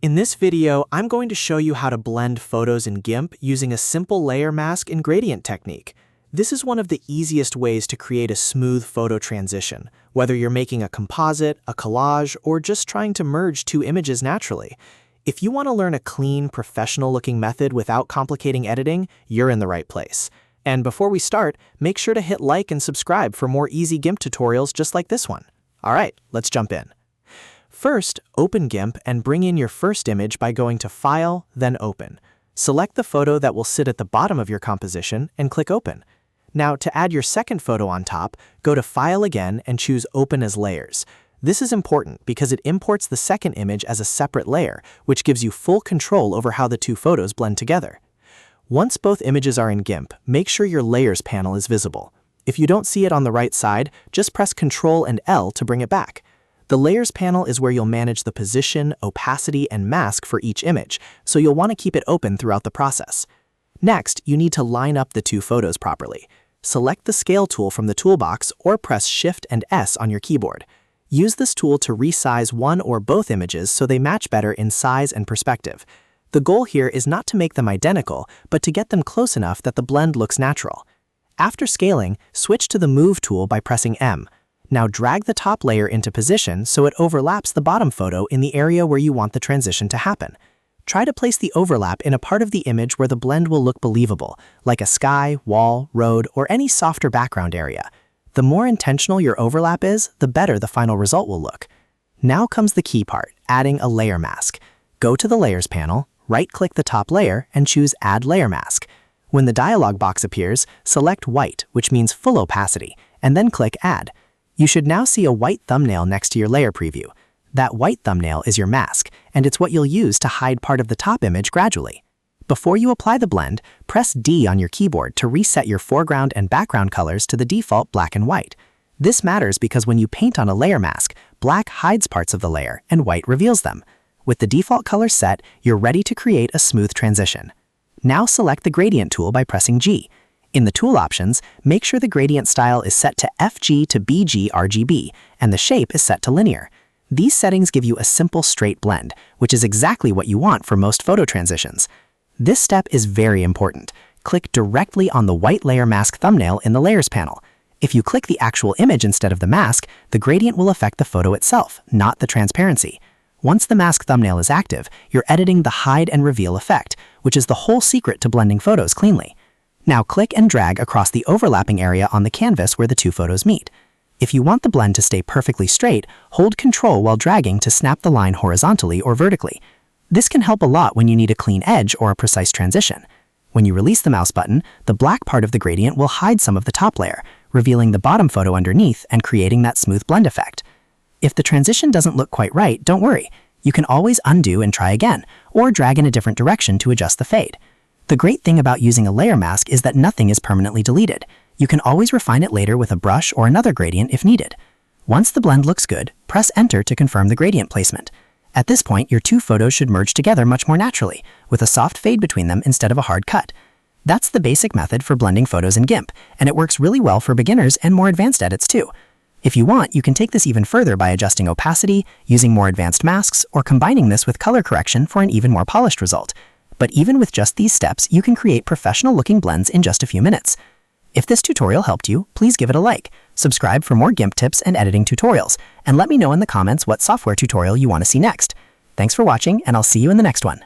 In this video, I'm going to show you how to blend photos in GIMP using a simple layer mask and gradient technique. This is one of the easiest ways to create a smooth photo transition, whether you're making a composite, a collage, or just trying to merge two images naturally. If you want to learn a clean, professional-looking method without complicating editing, you're in the right place. And before we start, make sure to hit like and subscribe for more easy GIMP tutorials just like this one. All right, let's jump in. First, open GIMP and bring in your first image by going to File, then Open. Select the photo that will sit at the bottom of your composition and click Open. Now, to add your second photo on top, go to File again and choose Open as Layers. This is important because it imports the second image as a separate layer, which gives you full control over how the two photos blend together. Once both images are in GIMP, make sure your Layers panel is visible. If you don't see it on the right side, just press Ctrl and L to bring it back. The Layers panel is where you'll manage the position, opacity, and mask for each image, so you'll want to keep it open throughout the process. Next, you need to line up the two photos properly. Select the Scale tool from the toolbox or press Shift and S on your keyboard. Use this tool to resize one or both images so they match better in size and perspective. The goal here is not to make them identical, but to get them close enough that the blend looks natural. After scaling, switch to the Move tool by pressing M. Now drag the top layer into position so it overlaps the bottom photo in the area where you want the transition to happen. Try to place the overlap in a part of the image where the blend will look believable, like a sky, wall, road, or any softer background area. The more intentional your overlap is, the better the final result will look. Now comes the key part, adding a layer mask. Go to the Layers panel, right-click the top layer, and choose Add Layer Mask. When the dialog box appears, select White, which means full opacity, and then click Add. You should now see a white thumbnail next to your layer preview. That white thumbnail is your mask, and it's what you'll use to hide part of the top image gradually. Before you apply the blend, press D on your keyboard to reset your foreground and background colors to the default black and white. This matters because when you paint on a layer mask, black hides parts of the layer and white reveals them. With the default color set, you're ready to create a smooth transition. Now select the Gradient tool by pressing G. In the tool options, make sure the gradient style is set to FG to BG RGB, and the shape is set to linear. These settings give you a simple straight blend, which is exactly what you want for most photo transitions. This step is very important. Click directly on the white layer mask thumbnail in the Layers panel. If you click the actual image instead of the mask, the gradient will affect the photo itself, not the transparency. Once the mask thumbnail is active, you're editing the hide and reveal effect, which is the whole secret to blending photos cleanly. Now click and drag across the overlapping area on the canvas where the two photos meet. If you want the blend to stay perfectly straight, hold Ctrl while dragging to snap the line horizontally or vertically. This can help a lot when you need a clean edge or a precise transition. When you release the mouse button, the black part of the gradient will hide some of the top layer, revealing the bottom photo underneath and creating that smooth blend effect. If the transition doesn't look quite right, don't worry. You can always undo and try again, or drag in a different direction to adjust the fade. The great thing about using a layer mask is that nothing is permanently deleted. You can always refine it later with a brush or another gradient if needed. Once the blend looks good, press Enter to confirm the gradient placement. At this point, your two photos should merge together much more naturally, with a soft fade between them instead of a hard cut. That's the basic method for blending photos in GIMP, and it works really well for beginners and more advanced edits too. If you want, you can take this even further by adjusting opacity, using more advanced masks, or combining this with color correction for an even more polished result. But even with just these steps, you can create professional-looking blends in just a few minutes. If this tutorial helped you, please give it a like, subscribe for more GIMP tips and editing tutorials, and let me know in the comments what software tutorial you want to see next. Thanks for watching, and I'll see you in the next one.